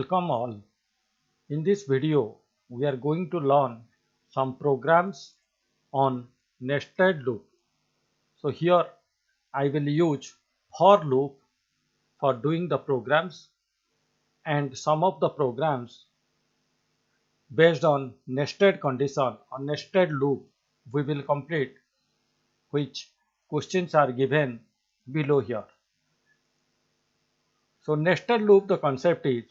Welcome all. In this video, we are going to learn some programs on nested loop. So here I will use for loop for doing the programs, and some of the programs based on nested condition or nested loop we will complete, which questions are given below here. So nested loop, the concept is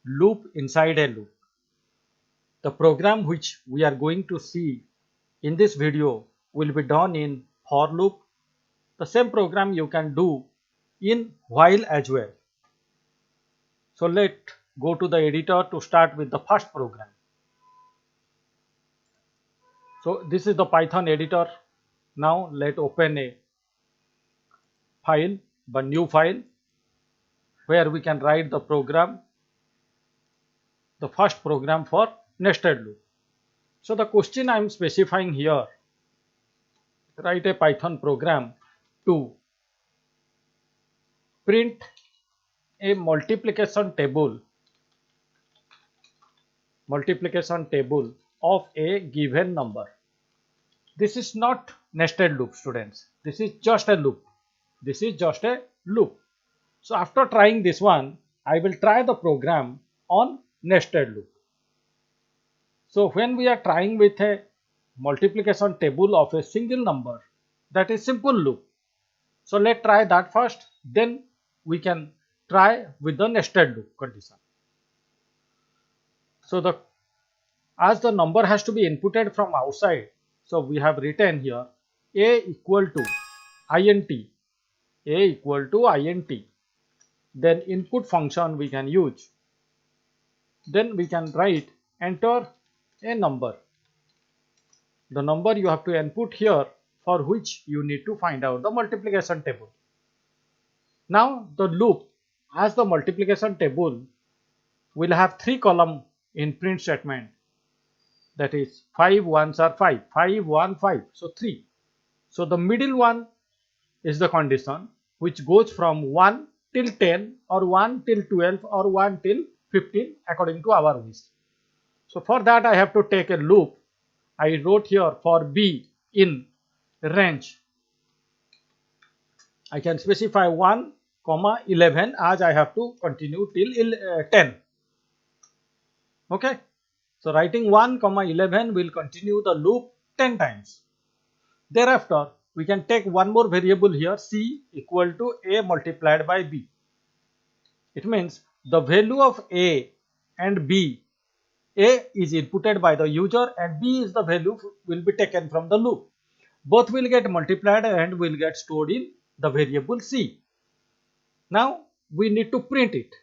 loop inside a loop. The program which we are going to see in this video will be done in for loop. The same program you can do in while as well. So let's go to the editor to start with the first program. So this is the Python editor. Now let's open a file, the new file, where we can write the program, the first program for nested loop. So the question I am specifying here, write a Python program to print a multiplication table of a given number. This is not nested loop, students. This is just a loop. So after trying this one, I will try the program on nested loop. So when we are trying with a multiplication table of a single number, that is simple loop. So let's try that first, then we can try with the nested loop condition. So as the number has to be inputted from outside, so we have written here a equal to int, then input function we can use, then we can write enter a number. The number you have to input here, for which you need to find out the multiplication table. Now the loop, as the multiplication table will have 3 columns in print statement, that is 5 ones are 5, 5 1 5, so 3. So the middle one is the condition which goes from 1 till 10 or 1 till 12 or 1 till 15 according to our wish. So for that I have to take a loop. I wrote here for b in range. I can specify 1, 11 as I have to continue till 10. Okay. So writing 1, 11 will continue the loop 10 times. Thereafter, we can take one more variable here, c equal to a multiplied by b. It means the value of a and b, a is inputted by the user and b is the value will be taken from the loop. Both will get multiplied and will get stored in the variable c. Now we need to print it,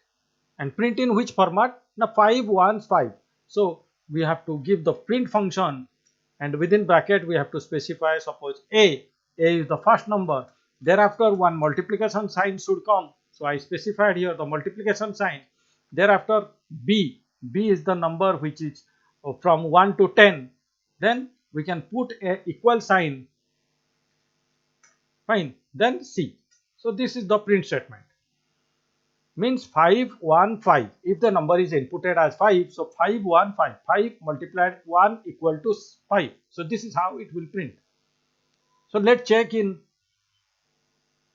and print in which format? Now 5 1 5. So we have to give the print function, and within bracket we have to specify, suppose a is the first number, thereafter one multiplication sign should come. So I specified here the multiplication sign. Thereafter b is the number which is from 1 to 10. Then we can put a equal sign. Fine. Then c. So this is the print statement. Means 5 1 5. If the number is inputted as 5, so 5 1 5, 5 multiplied 1 equal to 5. So this is how it will print. So let's check in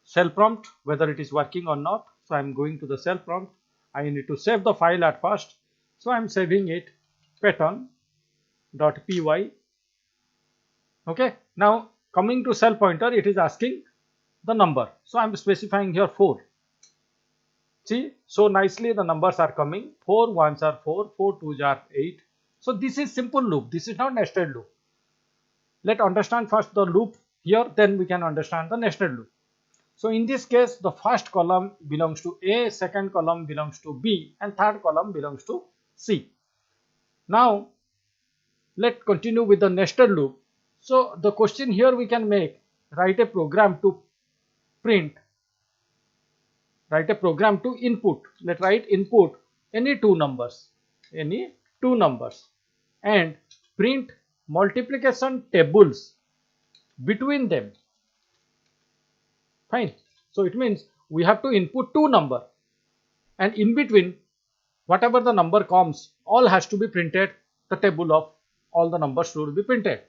cell prompt whether it is working or not. So I am going to the cell prompt. I need to save the file at first. So I am saving it python.py. Okay. Now coming to cell pointer, it is asking the number. So I am specifying here 4. See, so nicely the numbers are coming. 4 ones are 4, 4 twos are 8. So this is simple loop. This is not nested loop. Let's understand first the loop here, then we can understand the nested loop. So in this case, the first column belongs to A, second column belongs to B, and third column belongs to C. Now let's continue with the nested loop. So the question here we can make, write a program to print, write a program to input. Let's write input any two numbers, and print multiplication tables between them. Fine. So it means we have to input two numbers, and in between whatever the number comes, all has to be printed. The table of all the numbers should be printed.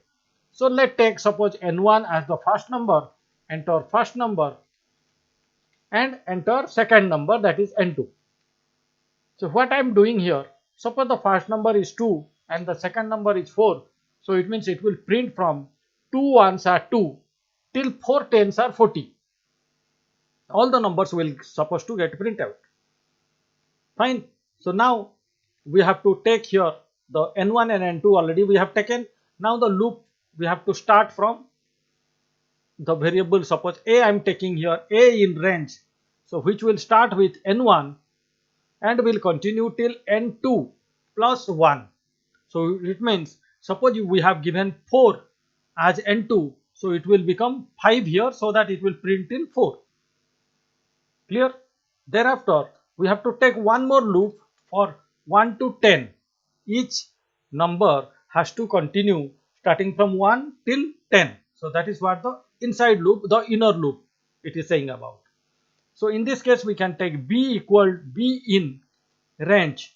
So let's take suppose n1 as the first number, enter first number and enter second number, that is n2. So what I am doing here, suppose the first number is 2 and the second number is 4. So it means it will print from 2 ones are 2 till 4 tens are 40. All the numbers will supposed to get printed out. Fine. So now we have to take here the n1 and n2 already we have taken. Now the loop we have to start from the variable, suppose a I am taking here, a in range. So which will start with n1 and will continue till n2 plus 1. So it means suppose we have given 4 as n2. So it will become 5 here, so that it will print till 4. Clear? Thereafter we have to take one more loop for 1 to 10. Each number has to continue starting from 1 till 10. So that is what the inside loop, the inner loop it is saying about. So in this case we can take b equal b in range,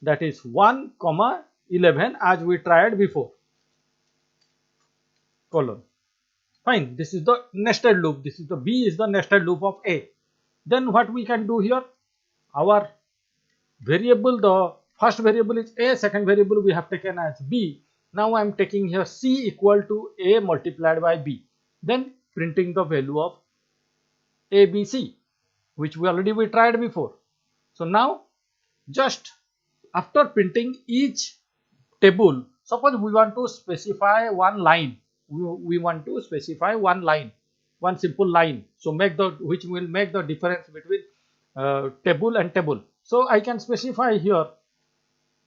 that is 1 comma 11 as we tried before, colon. Fine, this is the nested loop. This is the b is the nested loop of a. Then what we can do here, our variable, the first variable is a, second variable we have taken as b. Now I am taking here c equal to a multiplied by b, then printing the value of abc, which we tried before. So now just after printing each table, suppose we want to specify one line, we want to specify one line, one simple line, so which will make the difference between table and table. So I can specify here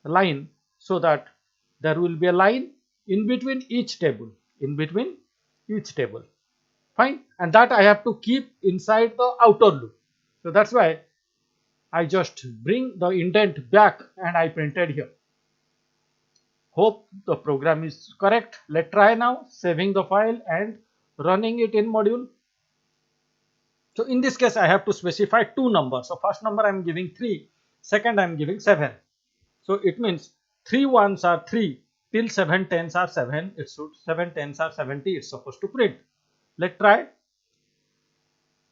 a line, so that there will be a line in between each table, fine, and that I have to keep inside the outer loop. So that's why I just bring the indent back and I printed here. Hope the program is correct. Let's try now, saving the file and running it in module. So in this case I have to specify two numbers. So first number I am giving 3, second I am giving 7. So it means 3 ones are 3 till 7 tens are 7. It should 7 tens are 70. It's supposed to print. Let's try.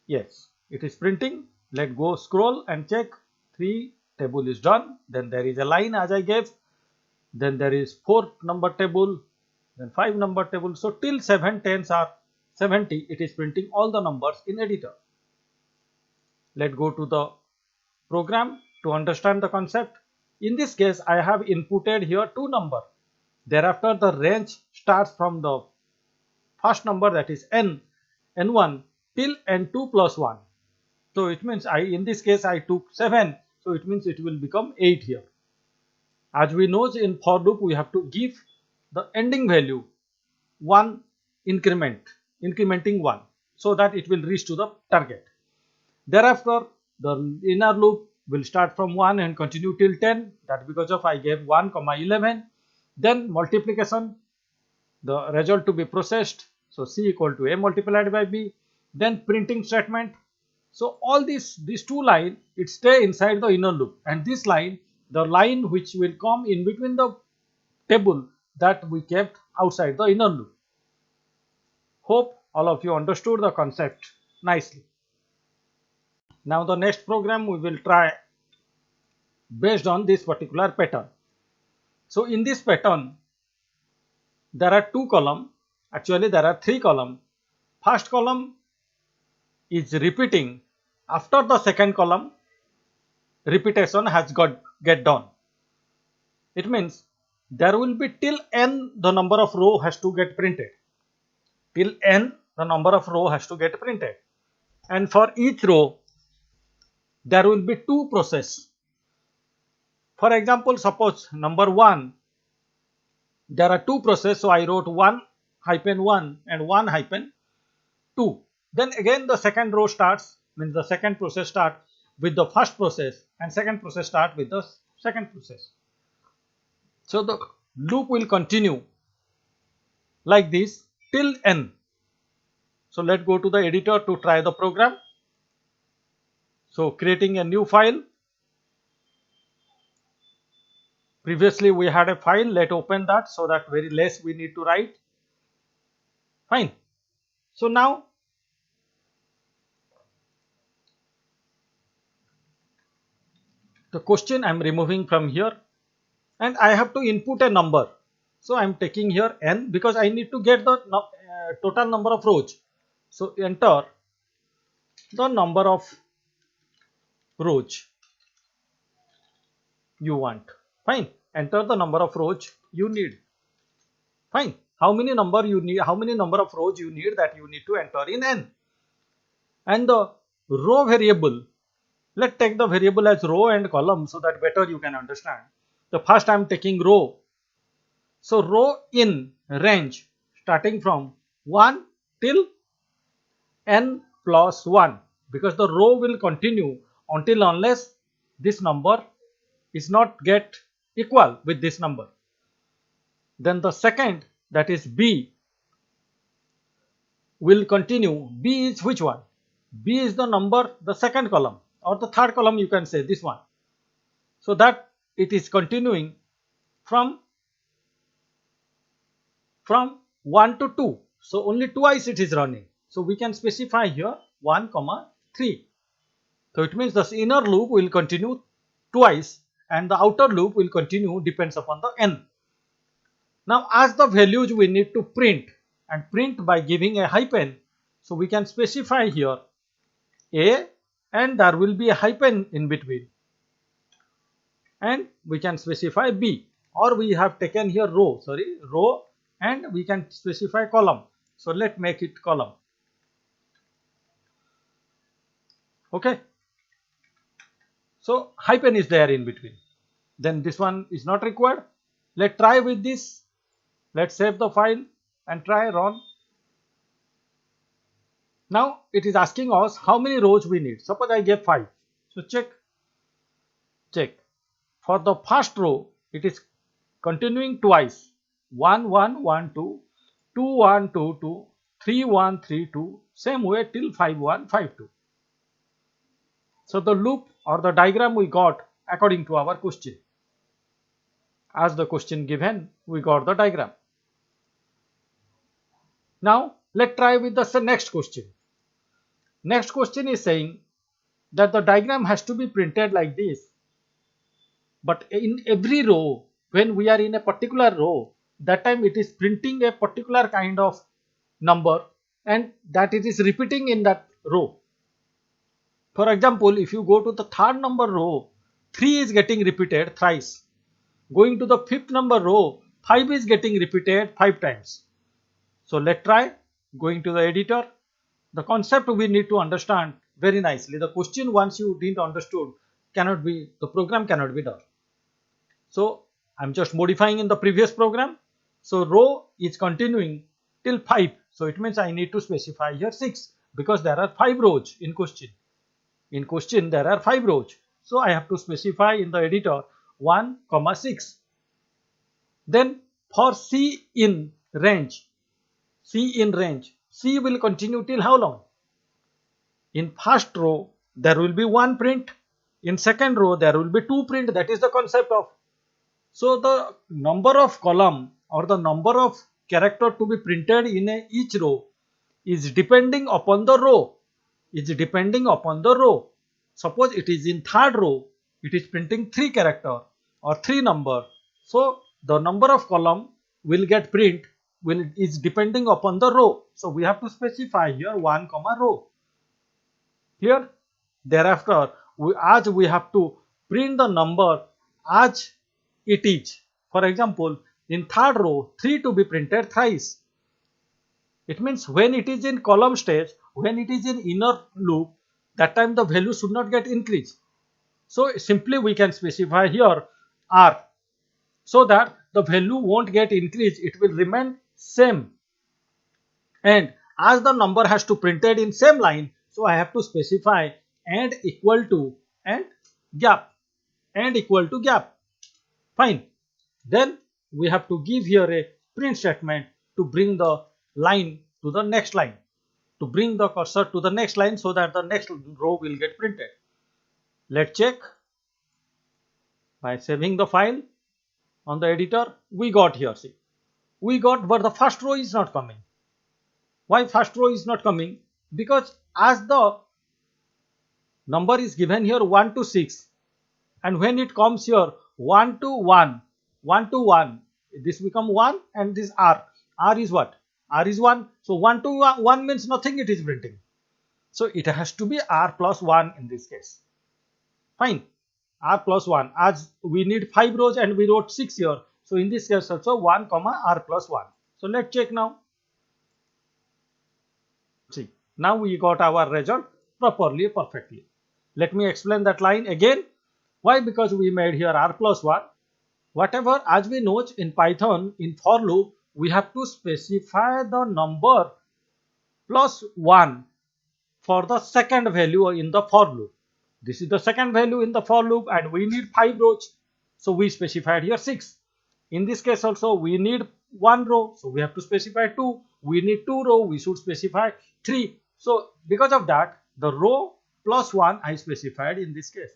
Yes, it is printing. Let's go scroll and check. 3 table is done. Then there is a line as I gave. Then there is 4 number table. Then 5 number table. So till 7 tens are 70, it is printing all the numbers in editor. Let's go to the program to understand the concept. In this case, I have inputted here 2 numbers. Thereafter, the range starts from the first number, that is n1 till n2 plus 1. So it means in this case I took 7. So it means it will become 8 here. As we know, in for loop we have to give the ending value 1 incrementing 1, so that it will reach to the target. Thereafter, the inner loop will start from 1 and continue till 10. That because of I gave 1 comma 11. Then multiplication, the result to be processed. So c equal to a multiplied by b. Then printing statement. So all these 2 lines, it stay inside the inner loop, and this line, the line which will come in between the table, that we kept outside the inner loop. Hope all of you understood the concept nicely. Now the next program we will try based on this particular pattern. So in this pattern, there are 2 columns. Actually there are 3 columns. First column is repeating. After the second column, repetition has get done. It means there will be till n the number of row has to get printed. Till n the number of row has to get printed. And for each row, there will be 2 processes. For example, suppose number 1, there are 2 processes. So I wrote 1-1 and 1-2. Then again the second row starts, means the second process starts with the first process, and second process starts with the second process. So the loop will continue like this till n. So let's go to the editor to try the program. So creating a new file. Previously we had a file. Let's open that so that very less we need to write. Fine. So now the question I am removing from here, and I have to input a number. So I am taking here n because I need to get the total number of rows. So enter the number of rows you want. Fine. Enter the number of rows you need. Fine. How many number you need? How many number of rows you need, that you need to enter in n. And the row variable, let's take the variable as row and column so that better you can understand. The first I am taking row. So row in range starting from 1 till n plus 1, because the row will continue until unless this number is not get equal with this number. Then the second, that is B, will continue. B is which one? B is the number, the second column or the third column, you can say this one. So that it is continuing from 1 to 2. So only twice it is running. So we can specify here 1, 3. So it means the inner loop will continue twice and the outer loop will continue depends upon the n. Now as the values we need to print, and print by giving a hyphen. So we can specify here A and there will be a hyphen in between, and we can specify B, or we have taken here row and we can specify column. So let's make it column. Okay. So hyphen is there in between. Then this one is not required. Let's try with this. Let's save the file and try run. Now it is asking us how many rows we need. Suppose I gave 5. So check. For the first row, it is continuing twice. 1, 1, 1, 2, 2, 1, 2, 2, 3, 1, 3, 2, same way till 5, 1, 5, 2. So the loop or the diagram we got according to our question. As the question given, we got the diagram. Now let's try with the next question. Next question is saying that the diagram has to be printed like this. But in every row, when we are in a particular row, that time it is printing a particular kind of number and that it is repeating in that row. For example, if you go to the third number row, 3 is getting repeated thrice. Going to the fifth number row, 5 is getting repeated 5 times. So let's try going to the editor. The concept we need to understand very nicely. The question once you didn't understood, the program cannot be done. So I'm just modifying in the previous program. So row is continuing till 5. So it means I need to specify here 6 because there are 5 rows in question. In question there are 5 rows. So I have to specify in the editor 1, 6. Then for C in range, C will continue till how long? In first row there will be 1 print. In second row there will be 2 print. That is the concept of. So the number of column or the number of character to be printed in each row is depending upon the row. Suppose it is in third row, it is printing 3 character or 3 number. So the number of column will get print is depending upon the row. So we have to specify here 1, row. Here thereafter we have to print the number as it is. For example, in third row 3 to be printed thrice. It means when it is in column stage, when it is in inner loop, that time the value should not get increased. So simply we can specify here R, so that the value won't get increased, it will remain same. And as the number has to printed in same line, so I have to specify and equal to and gap. Fine. Then we have to give here a print statement to bring the line to the next line, to bring the cursor to the next line so that the next row will get printed. Let's check by saving the file on the editor, we got here, see, we got, but the first row is not coming. Why first row is not coming? Because as the number is given here 1 to 6, and when it comes here 1 to 1, 1 to 1, this become 1, and this R is what? R is 1. So 1 to 1 means nothing, it is printing. So it has to be R plus 1 in this case. Fine. R plus 1, as we need 5 rows and we wrote 6 here. So in this case also 1 comma R plus 1. So let's check now. See, now we got our result properly, perfectly. Let me explain that line again. Why? Because we made here R plus 1. Whatever, as we know in Python, in for loop, we have to specify the number plus 1 for the second value in the for loop. This is the second value in the for loop and we need 5 rows. So we specified here 6. In this case also we need 1 row. So we have to specify 2. We need 2 row. We should specify 3. So because of that, the row plus 1 I specified in this case.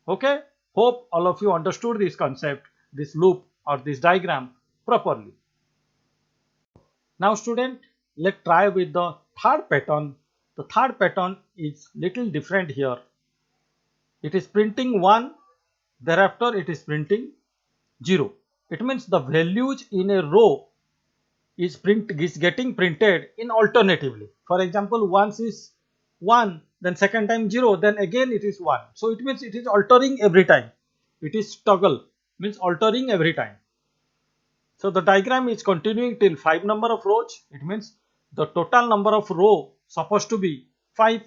Okay. Hope all of you understood this concept, this loop or this diagram properly. Now student, let's try with the third pattern. The third pattern is little different here. It is printing 1, thereafter it is printing 0. It means the values in a row is getting printed in alternatively. For example, once is 1, then second time 0, then again it is 1. So it means it is altering every time. It is toggle, means altering every time. So the diagram is continuing till 5 number of rows. It means the total number of row supposed to be 5.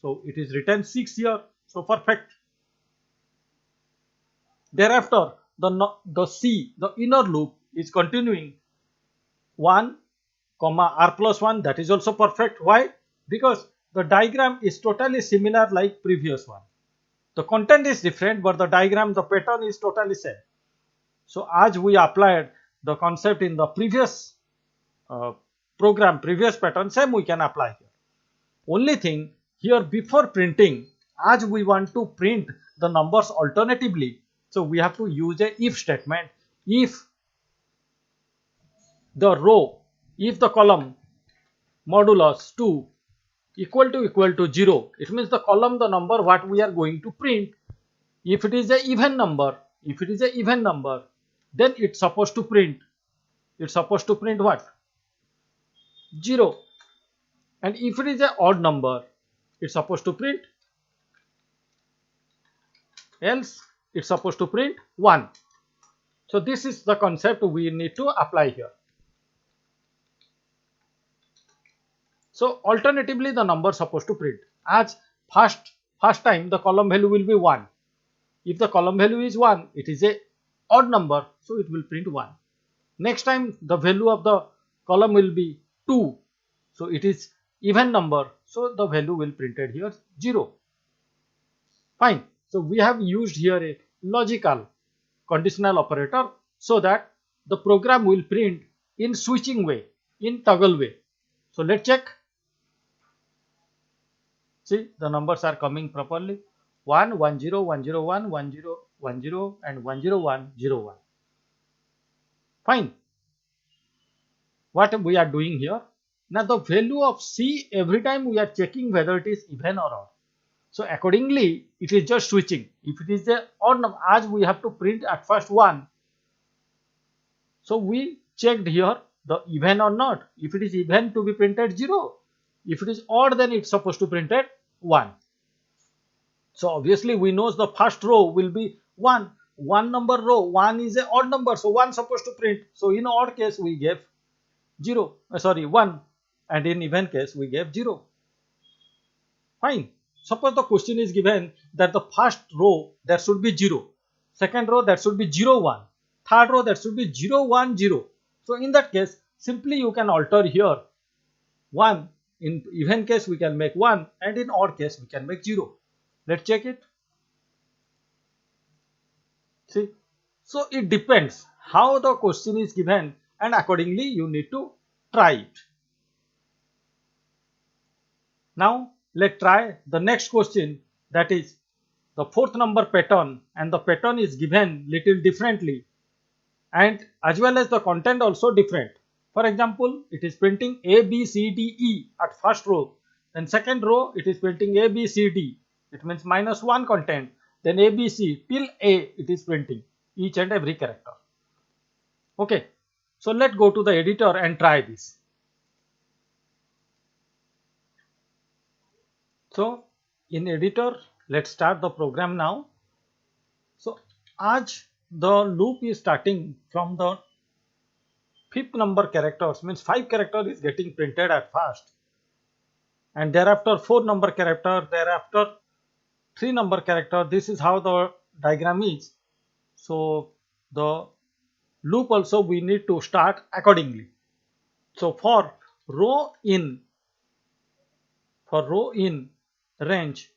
So it is written 6 here. So perfect. Thereafter, the C, the inner loop is continuing 1 comma R plus 1. That is also perfect. Why? Because the diagram is totally similar like previous one. The content is different, but the diagram, the pattern is totally same. So as we applied the concept in the previous program, previous pattern, same we can apply here. Only thing here, before printing, as we want to print the numbers alternatively, so we have to use a if statement. If the row, if the column modulus 2 equal to 0, it means the column, the number what we are going to print, if it is a even number, then it's supposed to print what? 0. And if it is an odd number, it's supposed to print, else it's supposed to print 1. So this is the concept we need to apply here. So alternatively the number supposed to print. As first time the column value will be 1. If the column value is 1, it is a odd number, so it will print 1. Next time the value of the column will be 2, so it is even number, so the value will printed here 0. Fine. So we have used here a logical conditional operator so that the program will print in switching way, in toggle way. So let's check. See, the numbers are coming properly. 1, 1, 0, 1, 0, 1, 1, 0, 1, 0 and 1, 0, 1, 0, 1. Fine. What we are doing here? Now the value of C, every time we are checking whether it is even or odd. So accordingly, it is just switching. If it is a odd number, as we have to print at first 1. So we checked here the even or not. If it is even, to be printed 0. If it is odd, then it's supposed to print at 1. So obviously we know the first row will be 1. 1 number row, 1 is an odd number, so 1 supposed to print. So in odd case we gave 1, and in even case we gave 0. Fine. Suppose the question is given that the first row there should be 0, second row that should be 0, 1, third row that should be 0, 1, 0. So in that case, simply you can alter here 1. In even case we can make 1, and in odd case we can make 0. Let's check it. See, so it depends how the question is given, and accordingly you need to try it. Now let's try the next question, that is the fourth number pattern, and the pattern is given little differently, and as well as the content also different. For example, it is printing A, B, C, D, E at first row. Then second row, it is printing A, B, C, D. It means -1 content. Then A, B, C till A it is printing each and every character. Okay. So let's go to the editor and try this. So in editor, let's start the program now. So as the loop is starting from the fifth number characters, means 5 character is getting printed at first, and thereafter 4 number character, thereafter 3 number character. This is how the diagram is. So the loop also we need to start accordingly. So for row in range,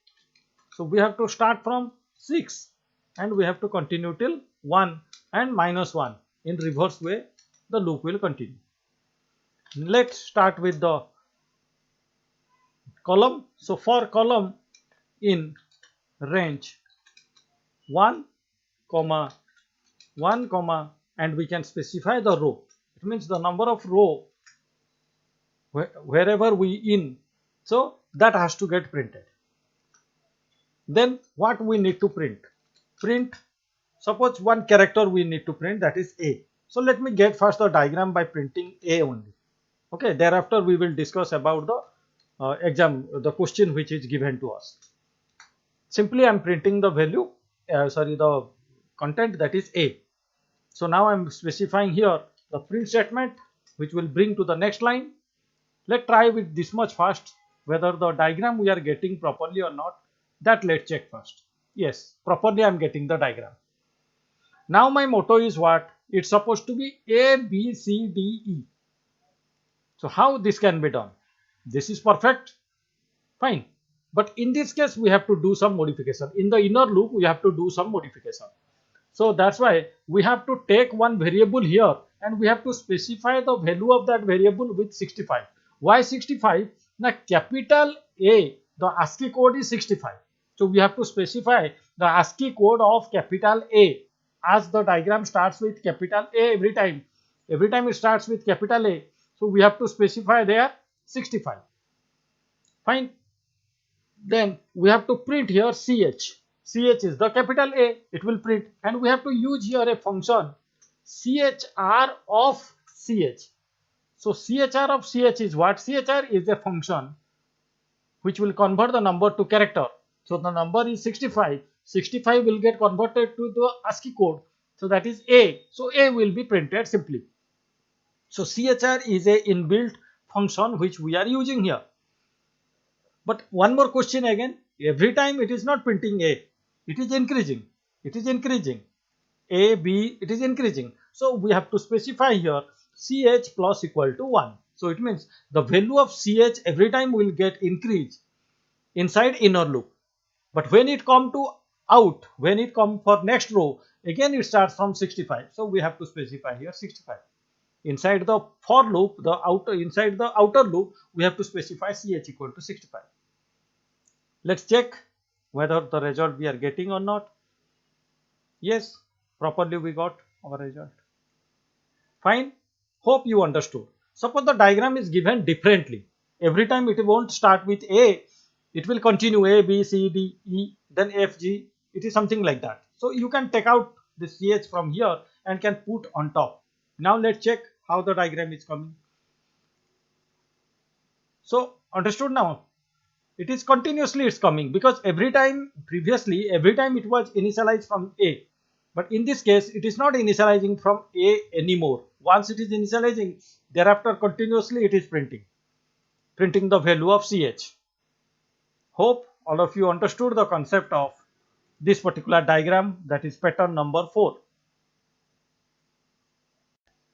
so we have to start from 6 and we have to continue till 1 and -1. In reverse way the loop will continue. Let's start with the column. So for column in range 1 comma 1 comma, and we can specify the row. It means the number of row wherever we in, so that has to get printed. Then what we need to print? Suppose one character we need to print, that is A. So let me get first the diagram by printing A only. Okay, thereafter we will discuss about the the question which is given to us. Simply I am printing the value, the content, that is A. So now I am specifying here the print statement which will bring to the next line. Let's try with this much first, whether the diagram we are getting properly or not. That let's check first. Yes, properly I am getting the diagram. Now my motto is what? It's supposed to be A, B, C, D, E. So how this can be done? This is perfect. Fine. But in this case we have to do some modification. In the inner loop we have to do some modification. So that's why we have to take one variable here and we have to specify the value of that variable with 65. Why 65? Now capital A, the ASCII code is 65. So we have to specify the ASCII code of capital A, as the diagram starts with capital A every time. Every time it starts with capital A. So we have to specify there 65. Fine. Then we have to print here CH. CH is the capital A. It will print, and we have to use here a function CHR of CH. So CHR of CH is what? CHR is a function which will convert the number to character. So the number is 65. 65 will get converted to the ASCII code. So that is A. So A will be printed simply. So CHR is a inbuilt function which we are using here. But one more question again. Every time it is not printing A. It is increasing. It is increasing. A, B, it is increasing. So we have to specify here CH plus equal to 1. So it means the value of CH every time will get increased inside inner loop. But when it come to out, when it come for next row, again it starts from 65. So we have to specify here 65. Inside the for loop, inside the outer loop, we have to specify CH equal to 65. Let's check whether the result we are getting or not. Yes, properly we got our result. Fine. Hope you understood. Suppose the diagram is given differently. Every time it won't start with A, it will continue A, B, C, D, E, then F, G. It is something like that. So you can take out the CH from here and can put on top. Now let's check how the diagram is coming. So understood now? It is continuously it's coming, because every time previously every time it was initialized from A. But in this case it is not initializing from A anymore. Once it is initializing, thereafter continuously it is printing the value of CH. Hope all of you understood the concept of this particular diagram, that is pattern number 4.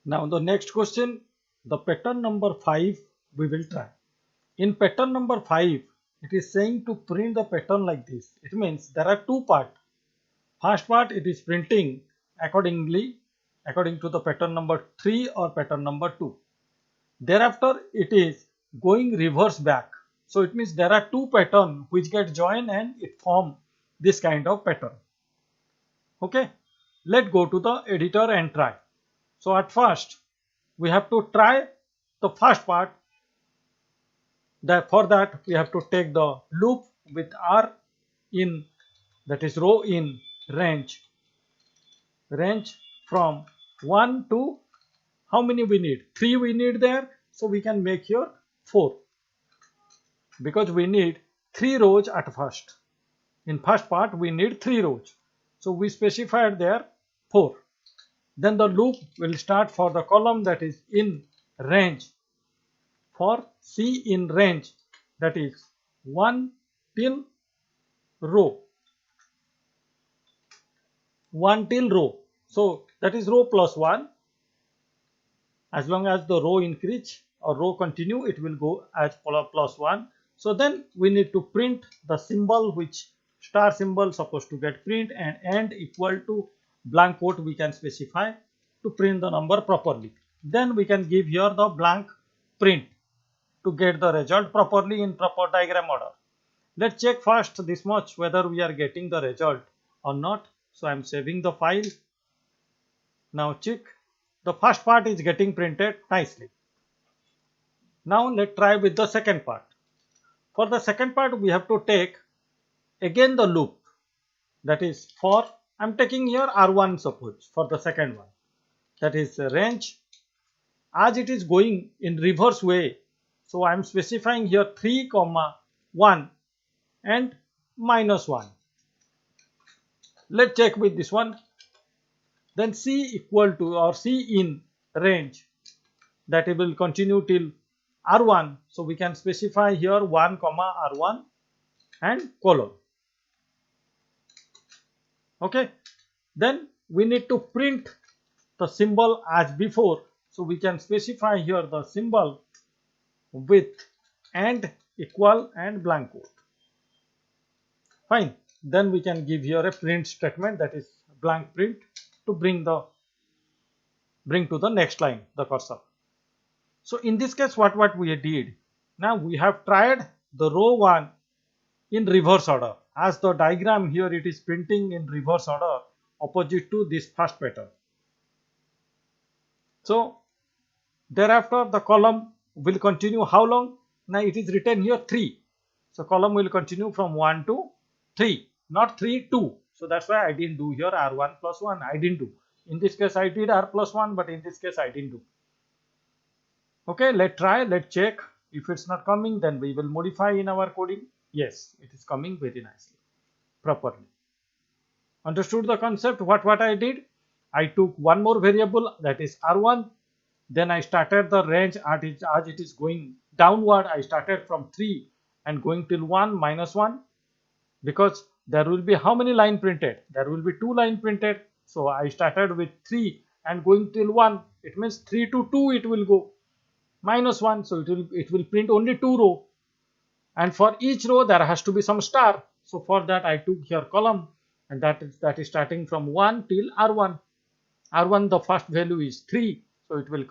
Now the next question, the pattern number 5 we will try. In pattern number 5, it is saying to print the pattern like this. It means there are two parts. First part, it is printing according to the pattern number 3 or pattern number 2. Thereafter it is going reverse back. So it means there are two patterns which get joined and it form this kind of pattern. Okay, let's go to the editor and try. So at first we have to try the first part. That for that we have to take the loop with r in, that is row in range from 1 to how many we need? 3 we need there. So we can make here 4 because we need 3 rows at first. In first part we need 3 rows. So we specified there 4. Then the loop will start for the column that is in range. For C in range, that is 1 till row. 1 till row. So that is row plus 1. As long as the row increase or row continue, it will go as plus 1. So then we need to print the symbol, which star symbol supposed to get print, and end equal to blank quote we can specify to print the number properly. Then we can give here the blank print to get the result properly in proper diagram order. Let's check first this much whether we are getting the result or not. So I am saving the file. Now check. The first part is getting printed nicely. Now let's try with the second part. For the second part we have to take again the loop, that is for, I am taking here R1 suppose for the second one, that is range. As it is going in reverse way, so I am specifying here 3, 1 and -1. Let's check with this one. Then C equal to, or C in range, that it will continue till R1. So we can specify here 1, R1 and colon. Okay. Then we need to print the symbol as before. So we can specify here the symbol with and equal and blank quote. Fine. Then we can give here a print statement, that is blank print, to bring to the next line the cursor. So in this case what we did, now we have tried the row 1 in reverse order, as the diagram here it is printing in reverse order opposite to this first pattern. So thereafter the column will continue how long? Now it is written here 3. So column will continue from 1 to 3, not 3, 2. So that's why I didn't do here R1 plus 1. I didn't do. In this case I did R plus 1, but in this case I didn't do. Okay, let's try, let's check. If it's not coming, then we will modify in our coding. Yes, it is coming very nicely, properly. Understood the concept? What I did? I took one more variable, that is R1. Then I started the range as it is going downward. I started from 3 and going till 1, -1, because there will be how many line printed? There will be 2 line printed. So I started with 3 and going till 1. It means 3 to 2 it will go. -1, so it will print only 2 row. And for each row there has to be some star. So for that I took here column, and that is starting from 1 till R1. R1 the first value is 3, so it will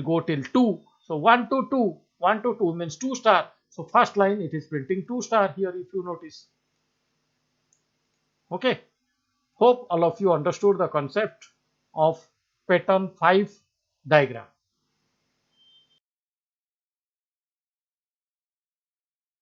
go till 2. So 1 to 2, 1 to 2 means 2 star. So first line it is printing 2 star here, if you notice. Okay. Hope all of you understood the concept of pattern 5 diagram.